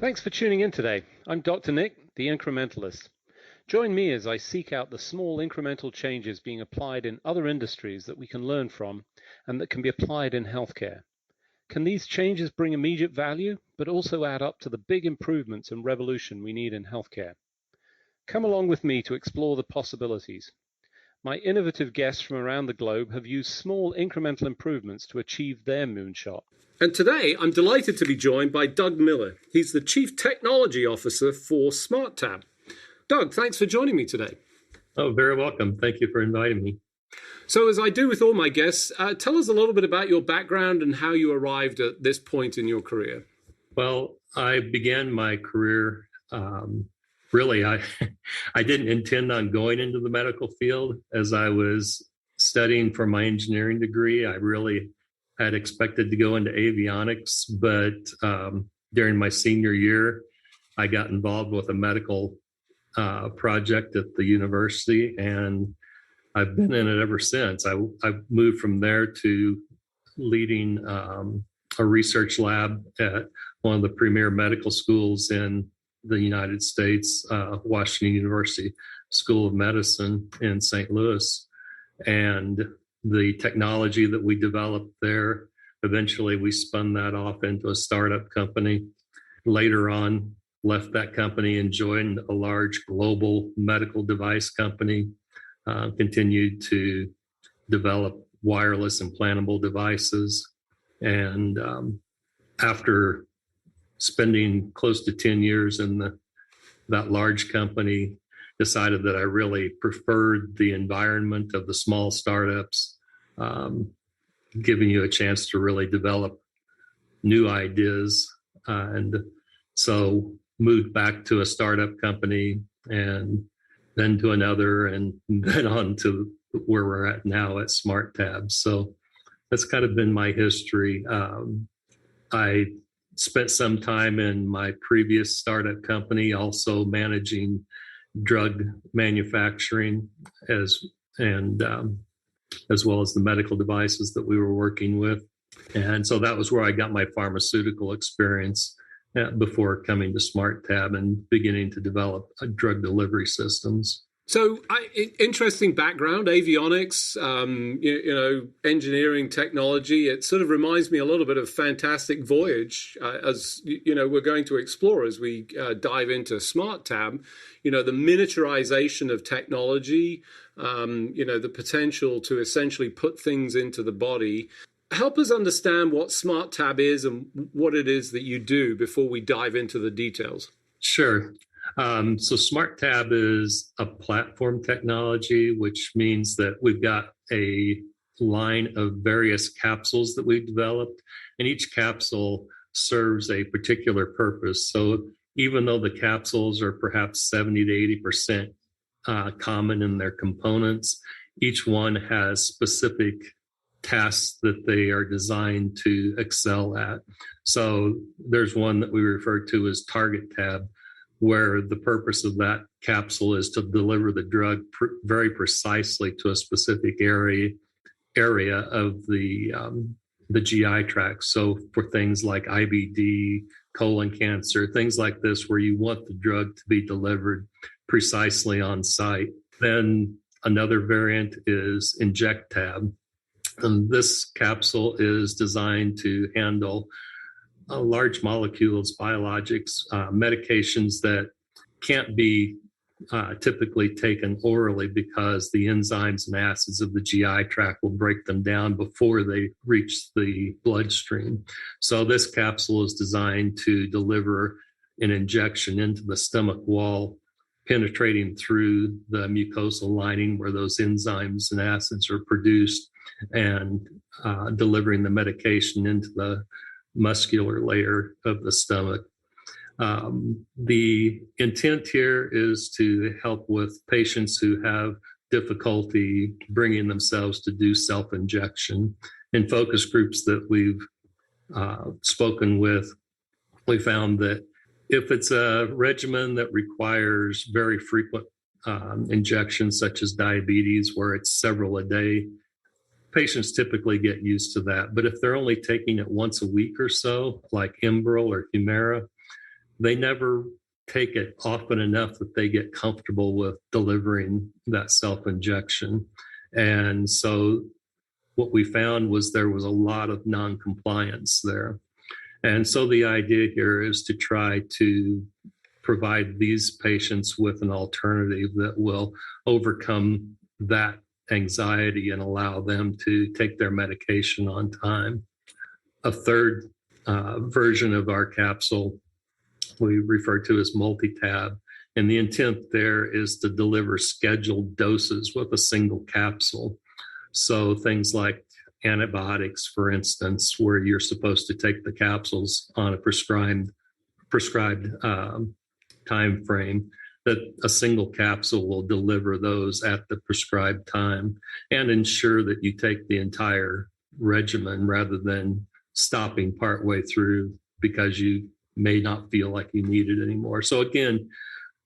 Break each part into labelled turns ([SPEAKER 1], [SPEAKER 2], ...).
[SPEAKER 1] Thanks for tuning in today. I'm Dr. Nick, the Incrementalist. Join me as I seek out the small incremental changes being applied in other industries that we can learn from and that can be applied in healthcare. Can these changes bring immediate value, but also add up to the big improvements and revolution we need in healthcare? Come along with me to explore the possibilities. My innovative guests from around the globe have used small incremental improvements to achieve their moonshot. And today, I'm delighted to be joined by Doug Miller. He's the Chief Technology Officer for SmartTab. Doug, thanks for joining me today.
[SPEAKER 2] Oh, very welcome. Thank you for inviting me.
[SPEAKER 1] So as I do with all my guests, tell us a little bit about your background and how you arrived at this point in your career.
[SPEAKER 2] Well, I began my career, really, I didn't intend on going into the medical field. As I was studying for my engineering degree, I really had expected to go into avionics, but during my senior year, I got involved with a medical project at the university, and I've been in it ever since. I moved from there to leading a research lab at one of the premier medical schools in the United States, Washington University School of Medicine in St. Louis. And the technology that we developed there, eventually we spun that off into a startup company. Later on, left that company and joined a large global medical device company, continued to develop wireless implantable devices. And after spending close to 10 years in that large company, decided that I really preferred the environment of the small startups, giving you a chance to really develop new ideas. And so moved back to a startup company and then to another, and then on to where we're at now at SmartTab. So that's kind of been my history. I spent some time in my previous startup company also managing drug manufacturing as well as the medical devices that we were working with. And so that was where I got my pharmaceutical experience before coming to SmartTab and beginning to develop drug delivery systems.
[SPEAKER 1] So interesting background, avionics, engineering technology. It sort of reminds me a little bit of Fantastic Voyage, as we're going to explore as we dive into SmartTab. The miniaturization of technology, the potential to essentially put things into the body. Help us understand what SmartTab is and what it is that you do before we dive into the details.
[SPEAKER 2] Sure. So SmartTab is a platform technology, which means that we've got a line of various capsules that we've developed, and each capsule serves a particular purpose. So even though the capsules are perhaps 70 to 80% common in their components, each one has specific tasks that they are designed to excel at. So there's one that we refer to as SmartTab, where the purpose of that capsule is to deliver the drug very precisely to a specific area of the GI tract. So for things like IBD, colon cancer, things like this, where you want the drug to be delivered precisely on site. Then another variant is injectab. And this capsule is designed to handle large molecules, biologics, medications that can't be typically taken orally because the enzymes and acids of the GI tract will break them down before they reach the bloodstream. So this capsule is designed to deliver an injection into the stomach wall, penetrating through the mucosal lining where those enzymes and acids are produced, and delivering the medication into the muscular layer of the stomach. The intent here is to help with patients who have difficulty bringing themselves to do self-injection. In focus groups that we've spoken with, we found that if it's a regimen that requires very frequent injections, such as diabetes, where it's several a day, patients typically get used to that. But if they're only taking it once a week or so, like Enbrel or Humira, they never take it often enough that they get comfortable with delivering that self-injection. And so what we found was there was a lot of non-compliance there. And so the idea here is to try to provide these patients with an alternative that will overcome that anxiety and allow them to take their medication on time. A third version of our capsule we refer to as SmartTab, and the intent there is to deliver scheduled doses with a single capsule. So things like antibiotics, for instance, where you're supposed to take the capsules on a prescribed time frame, that a single capsule will deliver those at the prescribed time and ensure that you take the entire regimen rather than stopping partway through because you may not feel like you need it anymore. So again,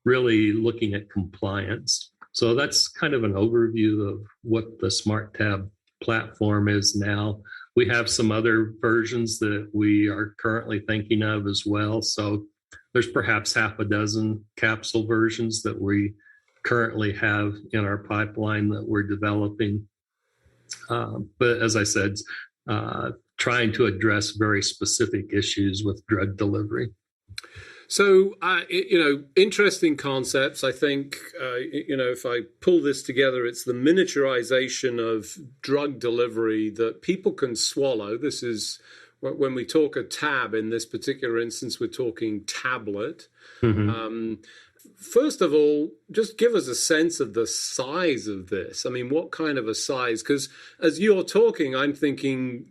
[SPEAKER 2] really looking at compliance. So that's kind of an overview of what the SmartTab platform is now. We have some other versions that we are currently thinking of as well. So there's perhaps half a dozen capsule versions that we currently have in our pipeline that we're developing. But as I said, trying to address very specific issues with drug delivery.
[SPEAKER 1] So, interesting concepts. I think, if I pull this together, it's the miniaturization of drug delivery that people can swallow. This is, when we talk a tab, in this particular instance, we're talking tablet. Mm-hmm. First of all, just give us a sense of the size of this. I mean, what kind of a size? Because as you're talking, I'm thinking,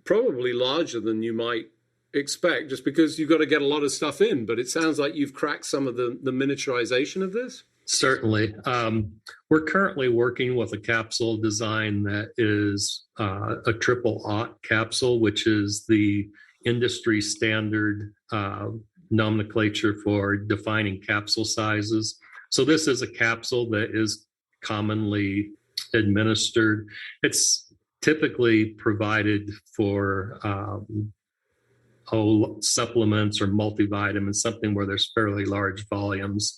[SPEAKER 1] probably larger than you might expect, just because you've got to get a lot of stuff in. But it sounds like you've cracked some of the miniaturization of this.
[SPEAKER 2] Certainly. We're currently working with a capsule design that is a triple-aught capsule, which is the industry standard nomenclature for defining capsule sizes. So this is a capsule that is commonly administered. It's typically provided for supplements or multivitamins, something where there's fairly large volumes.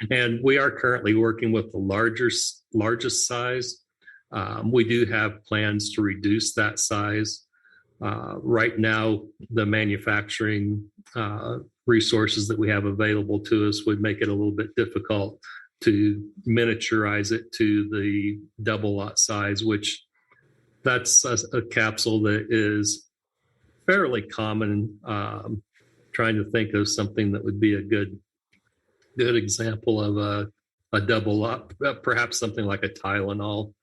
[SPEAKER 2] And we are currently working with the largest size. We do have plans to reduce that size. Right now, the manufacturing resources that we have available to us would make it a little bit difficult to miniaturize it to the double-aught size, which that's a capsule that is fairly common. Trying to think of something that would be a good example of a double-aught, perhaps something like a Tylenol.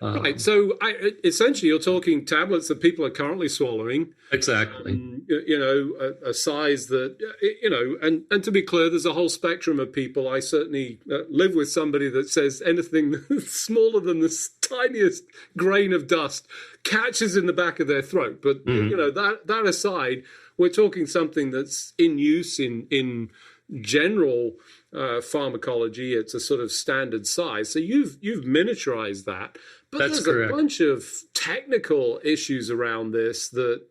[SPEAKER 1] Right. So essentially, you're talking tablets that people are currently swallowing.
[SPEAKER 2] Exactly.
[SPEAKER 1] A size that, and to be clear, there's a whole spectrum of people. I certainly live with somebody that says anything smaller than the tiniest grain of dust catches in the back of their throat. But, that aside, we're talking something that's in use in general pharmacology. It's a sort of standard size. So you've miniaturized that. But
[SPEAKER 2] that's
[SPEAKER 1] there's
[SPEAKER 2] correct.
[SPEAKER 1] A bunch of technical issues around this that,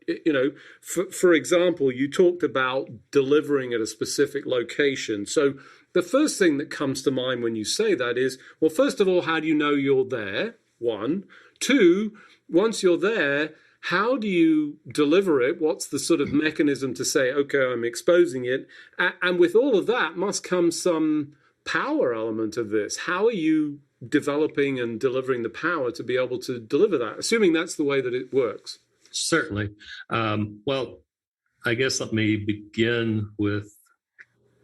[SPEAKER 1] for example, you talked about delivering at a specific location. So the first thing that comes to mind when you say that is, well, first of all, how do you know you're there? One. Two, once you're there, how do you deliver it? What's the sort of mechanism to say, okay, I'm exposing it? And with all of that must come some power element of this. How are you developing and delivering the power to be able to deliver that, assuming that's the way that it works?
[SPEAKER 2] Certainly. Well, I guess let me begin with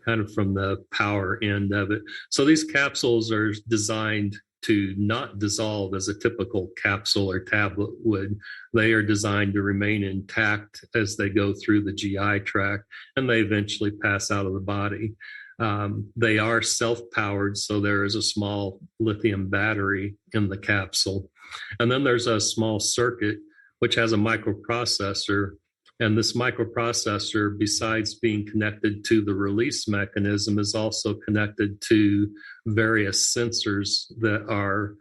[SPEAKER 2] kind of from the power end of it. So these capsules are designed to not dissolve as a typical capsule or tablet would. They are designed to remain intact as they go through the GI tract, and they eventually pass out of the body. They are self-powered, so there is a small lithium battery in the capsule. And then there's a small circuit which has a microprocessor. And this microprocessor, besides being connected to the release mechanism, is also connected to various sensors that are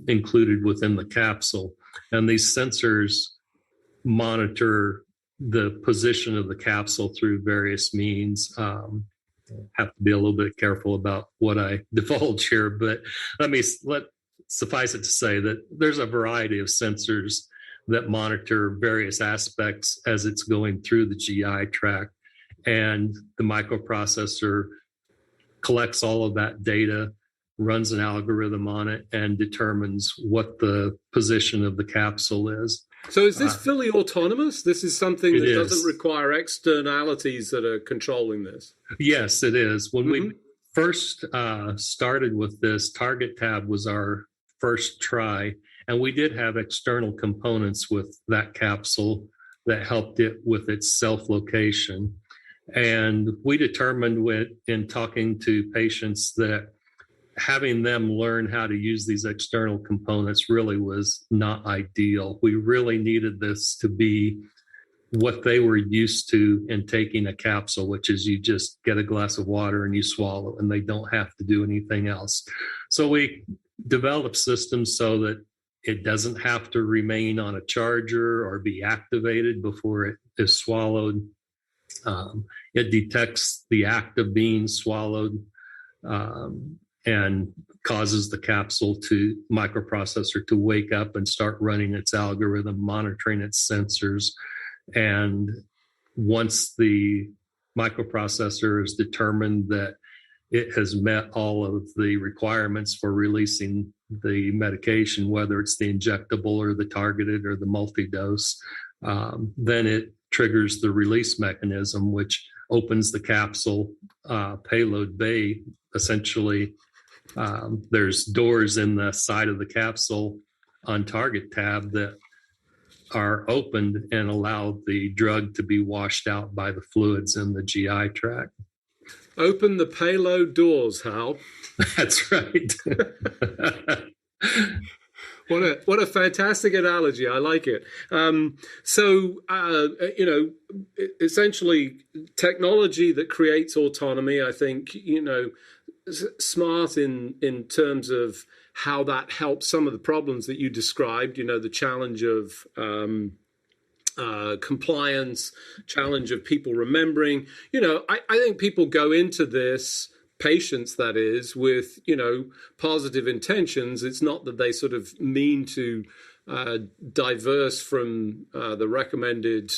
[SPEAKER 2] included within the capsule. And these sensors monitor the position of the capsule through various means. Have to be a little bit careful about what I divulge here, but suffice it to say that there's a variety of sensors that monitor various aspects as it's going through the GI tract, and the microprocessor collects all of that data, runs an algorithm on it, and determines what the position of the capsule is.
[SPEAKER 3] So is this fully autonomous? This is something that doesn't require externalities that are controlling this?
[SPEAKER 2] Yes, it is. When we first started with this, SmartTab was our first try, and we did have external components with that capsule that helped it with its self-location. And we determined in talking to patients that having them learn how to use these external components really was not ideal. We really needed this to be what they were used to in taking a capsule, which is you just get a glass of water and you swallow, and they don't have to do anything else. So we developed systems so that it doesn't have to remain on a charger or be activated before it is swallowed. It detects the act of being swallowed, and causes the capsule microprocessor to wake up and start running its algorithm, monitoring its sensors. And once the microprocessor is determined that it has met all of the requirements for releasing the medication, whether it's the injectable or the targeted or the multi-dose, then it triggers the release mechanism, which opens the capsule payload bay. Essentially, there's doors in the side of the capsule on SmartTab that are opened and allow the drug to be washed out by the fluids in the GI tract.
[SPEAKER 3] Open the payload doors, Hal.
[SPEAKER 2] That's right.
[SPEAKER 3] What a fantastic analogy. I like it. Essentially technology that creates autonomy, I think, smart in terms of how that helps some of the problems that you described, the challenge of compliance, challenge of people remembering. I think people go into this, patients that is, with positive intentions. It's not that they sort of mean to diverse from the recommended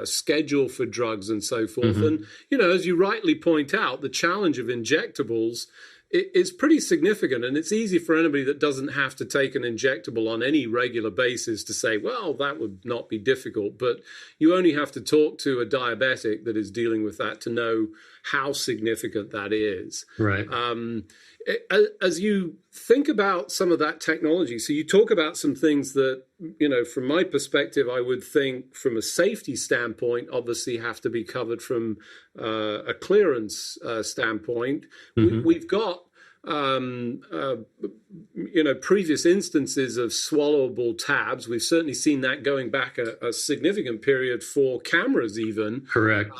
[SPEAKER 3] schedule for drugs and so forth. And as you rightly point out, the challenge of injectables is pretty significant, and it's easy for anybody that doesn't have to take an injectable on any regular basis to say, well, that would not be difficult. But you only have to talk to a diabetic that is dealing with that to know how significant that is.
[SPEAKER 2] Right.
[SPEAKER 3] As you think about some of that technology, so you talk about some things that, from my perspective, I would think from a safety standpoint, obviously have to be covered from a clearance standpoint. We've got, previous instances of swallowable tabs. We've certainly seen that going back a significant period for cameras even.
[SPEAKER 2] Correct.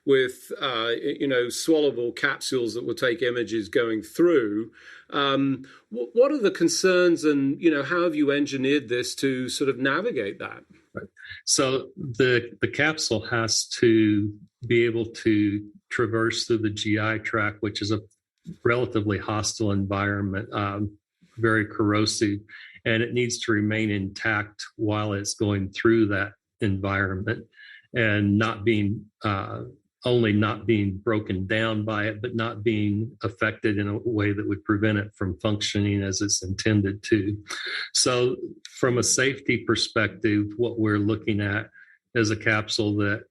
[SPEAKER 3] With, swallowable capsules that will take images going through. What are the concerns, and, how have you engineered this to sort of navigate that?
[SPEAKER 2] Right. So the capsule has to be able to traverse through the GI tract, which is a relatively hostile environment, very corrosive, and it needs to remain intact while it's going through that environment and not being broken down by it, but not being affected in a way that would prevent it from functioning as it's intended to. So from a safety perspective, what we're looking at is a capsule that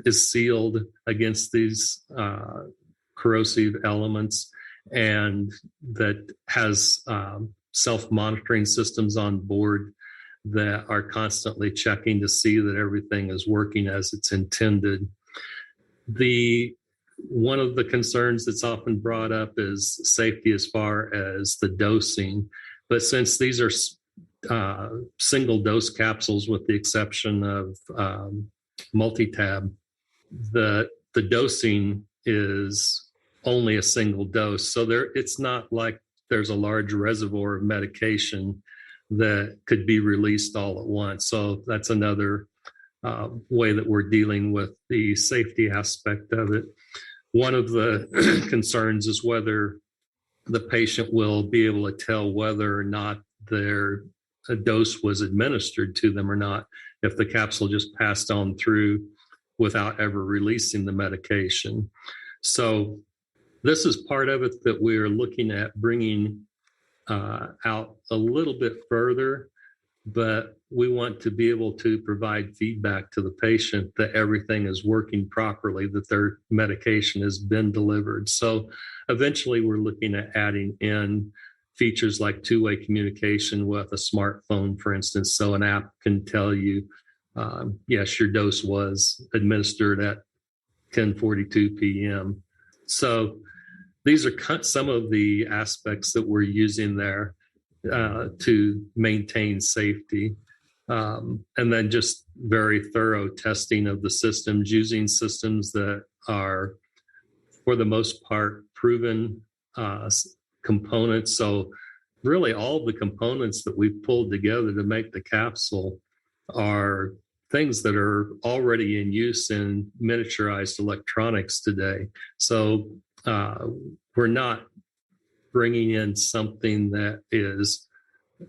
[SPEAKER 2] is sealed against these corrosive elements, and that has self-monitoring systems on board that are constantly checking to see that everything is working as it's intended. One of the concerns that's often brought up is safety as far as the dosing, but since these are single dose capsules, with the exception of SmartTab, the dosing is only a single dose. So it's not like there's a large reservoir of medication that could be released all at once. So that's another way that we're dealing with the safety aspect of it. One of the concerns is whether the patient will be able to tell whether or not their dose was administered to them or not, if the capsule just passed on through without ever releasing the medication. So this is part of it that we're looking at bringing out a little bit further, but we want to be able to provide feedback to the patient that everything is working properly, that their medication has been delivered. So eventually we're looking at adding in features like two-way communication with a smartphone, for instance, so an app can tell you, yes, your dose was administered at 10:42 p.m. So these are some of the aspects that we're using there to maintain safety. And then just very thorough testing of the systems, using systems that are, for the most part, proven components. So really all the components that we've pulled together to make the capsule are things that are already in use in miniaturized electronics today. So we're not bringing in something that is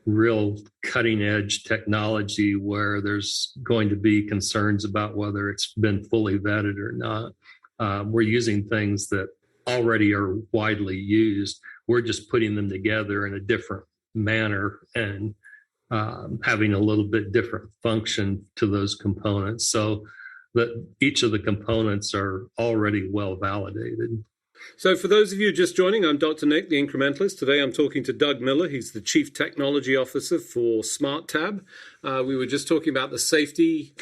[SPEAKER 2] real cutting edge technology where there's going to be concerns about whether it's been fully vetted or not. We're using things that already are widely used. We're just putting them together in a different manner and having a little bit different function to those components, so that each of the components are already well validated.
[SPEAKER 3] So for those of you just joining, I'm Dr. Nick, the Incrementalist. Today I'm talking to Doug Miller. He's the Chief Technology Officer for SmartTab. We were just talking about the safety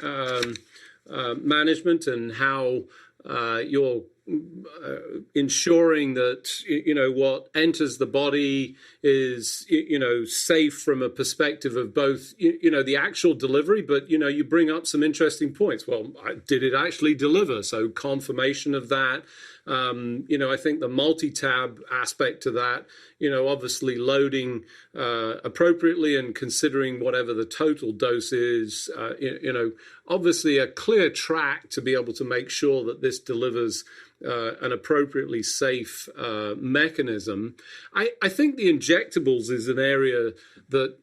[SPEAKER 3] management and how you're ensuring that what enters the body is safe from a perspective of both the actual delivery, but you bring up some interesting points. Well, did it actually deliver? So confirmation of that. I think the multi-tab aspect to that, obviously loading appropriately and considering whatever the total dose is, obviously a clear track to be able to make sure that this delivers an appropriately safe mechanism. I think the injectables is an area that,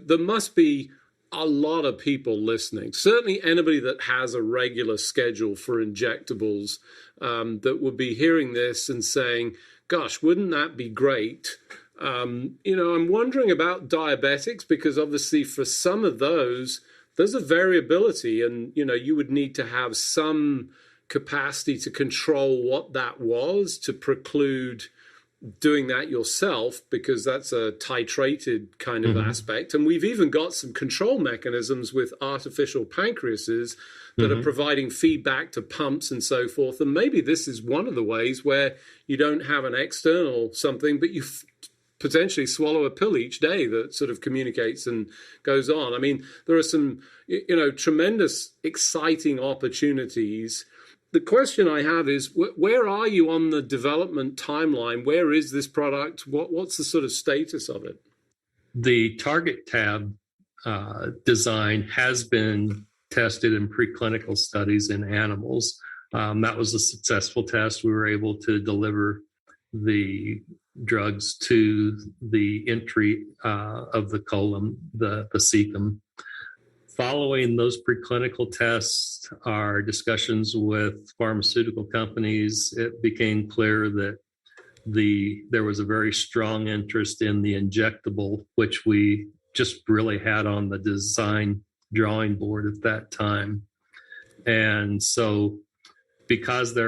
[SPEAKER 3] there must be a lot of people listening. Certainly anybody that has a regular schedule for injectables that would be hearing this and saying, gosh, wouldn't that be great? I'm wondering about diabetics, because obviously for some of those, there's a variability and, you would need to have some capacity to control what that was, to preclude doing that yourself, because that's a titrated kind of aspect. And we've even got some control mechanisms with artificial pancreases that are providing feedback to pumps and so forth. And maybe this is one of the ways where you don't have an external something, but you potentially swallow a pill each day that sort of communicates and goes on. I mean, there are some, tremendous, exciting opportunities. The question I have is, where are you on the development timeline? Where is this product? What's the sort of status of it?
[SPEAKER 2] The SmartTab design has been tested in preclinical studies in animals. That was a successful test. We were able to deliver the drugs to the entry of the colon, the cecum. Following those preclinical tests, our discussions with pharmaceutical companies, it became clear that there was a very strong interest in the injectable, which we just really had on the design drawing board at that time. And so because the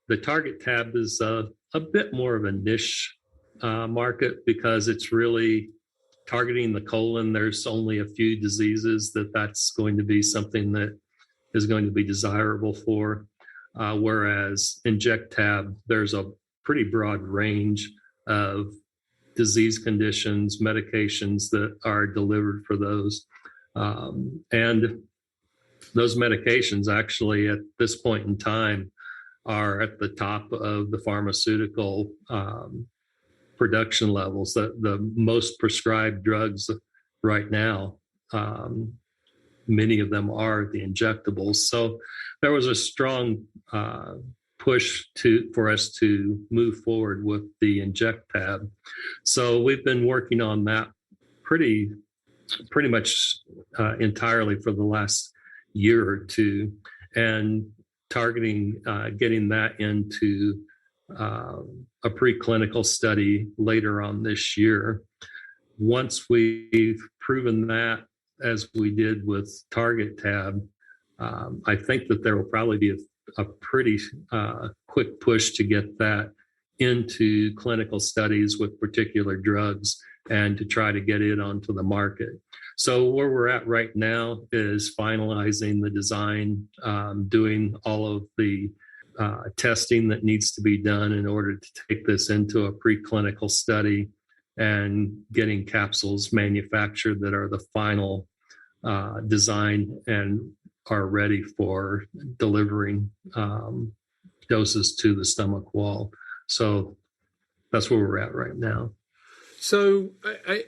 [SPEAKER 2] SmartTab is a bit more of a niche market, because it's really targeting the colon. There's only a few diseases that's going to be something that is going to be desirable for. Whereas InjectTab, there's a pretty broad range of disease conditions, medications that are delivered for those. And those medications actually at this point in time are at the top of the pharmaceutical production levels. The most prescribed drugs right now many of them are the injectables. So there was a strong push for us to move forward with the InjectTab. So we've been working on that pretty much entirely for the last year or two, and targeting getting that into a preclinical study later on this year. Once we've proven that, as we did with TargetTab, I think that there will probably be a pretty quick push to get that into clinical studies with particular drugs and to try to get it onto the market. So where we're at right now is finalizing the design, doing all of the testing that needs to be done in order to take this into a preclinical study, and getting capsules manufactured that are the final design and are ready for delivering doses to the stomach wall. So that's where we're at right now.
[SPEAKER 3] So,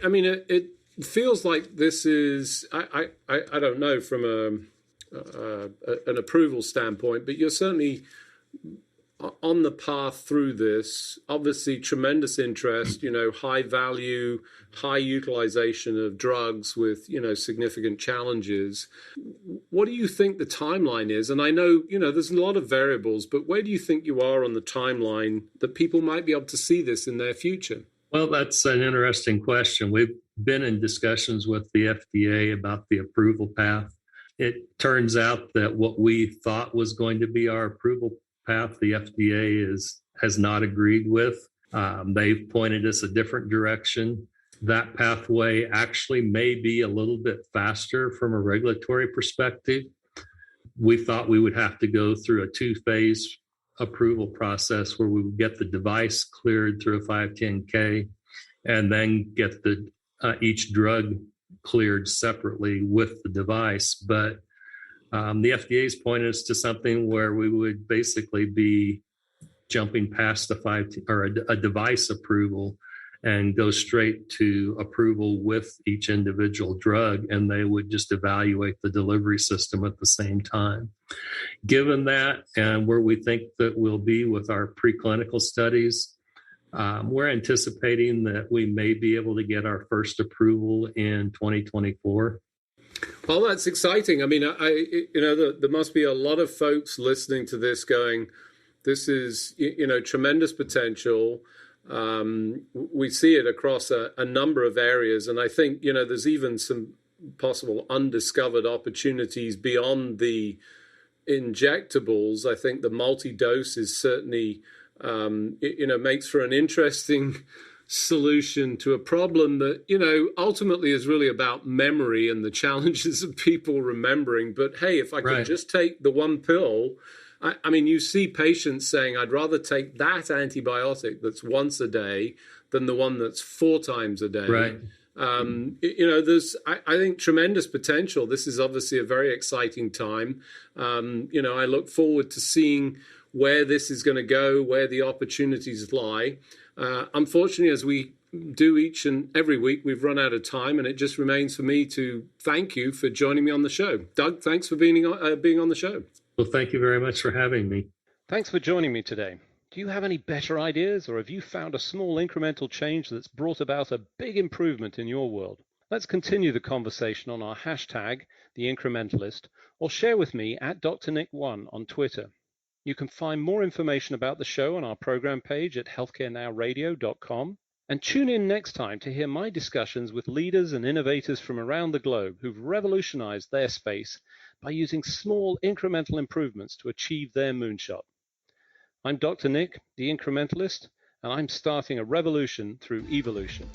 [SPEAKER 3] I mean, it feels like this is, I don't know, from an approval standpoint, but you're certainly on the path through this. Obviously, tremendous interest, high value, high utilization of drugs with, significant challenges. What do you think the timeline is? And I know, there's a lot of variables, but where do you think you are on the timeline that people might be able to see this in their future?
[SPEAKER 2] Well, that's an interesting question. We've been in discussions with the FDA about the approval path. It turns out that what we thought was going to be our approval path, the FDA has not agreed with. They've pointed us a different direction. That pathway actually may be a little bit faster from a regulatory perspective. We thought we would have to go through a 2-phase approval process where we would get the device cleared through a 510K and then get each drug cleared separately with the device. But the FDA's pointed us to something where we would basically be jumping past a device approval and go straight to approval with each individual drug, and they would just evaluate the delivery system at the same time. Given that and where we think that we'll be with our preclinical studies, we're anticipating that we may be able to get our first approval in 2024.
[SPEAKER 3] Well, that's exciting. I mean, there must be a lot of folks listening to this going, this is, tremendous potential. We see it across a number of areas. And I think, there's even some possible undiscovered opportunities beyond the injectables. I think the multi-dose is certainly, makes for an interesting solution to a problem that, ultimately is really about memory and the challenges of people remembering. But hey, if I could just take the one pill, I mean, you see patients saying, I'd rather take that antibiotic that's once a day than the one that's 4 times a day.
[SPEAKER 2] Right.
[SPEAKER 3] There's, I think, tremendous potential. This is obviously a very exciting time. I look forward to seeing where this is going to go, where the opportunities lie. Unfortunately, as we do each and every week, we've run out of time, and it just remains for me to thank you for joining me on the show. Doug, thanks for being on the show.
[SPEAKER 2] Well, thank you very much for having me.
[SPEAKER 1] Thanks for joining me today. Do you have any better ideas, or have you found a small incremental change that's brought about a big improvement in your world? Let's continue the conversation on our hashtag, The Incrementalist, or share with me at Dr. Nick1 on Twitter. You can find more information about the show on our program page at healthcarenowradio.com, and tune in next time to hear my discussions with leaders and innovators from around the globe who've revolutionized their space by using small incremental improvements to achieve their moonshot. I'm Dr. Nick, the Incrementalist, and I'm starting a revolution through evolution.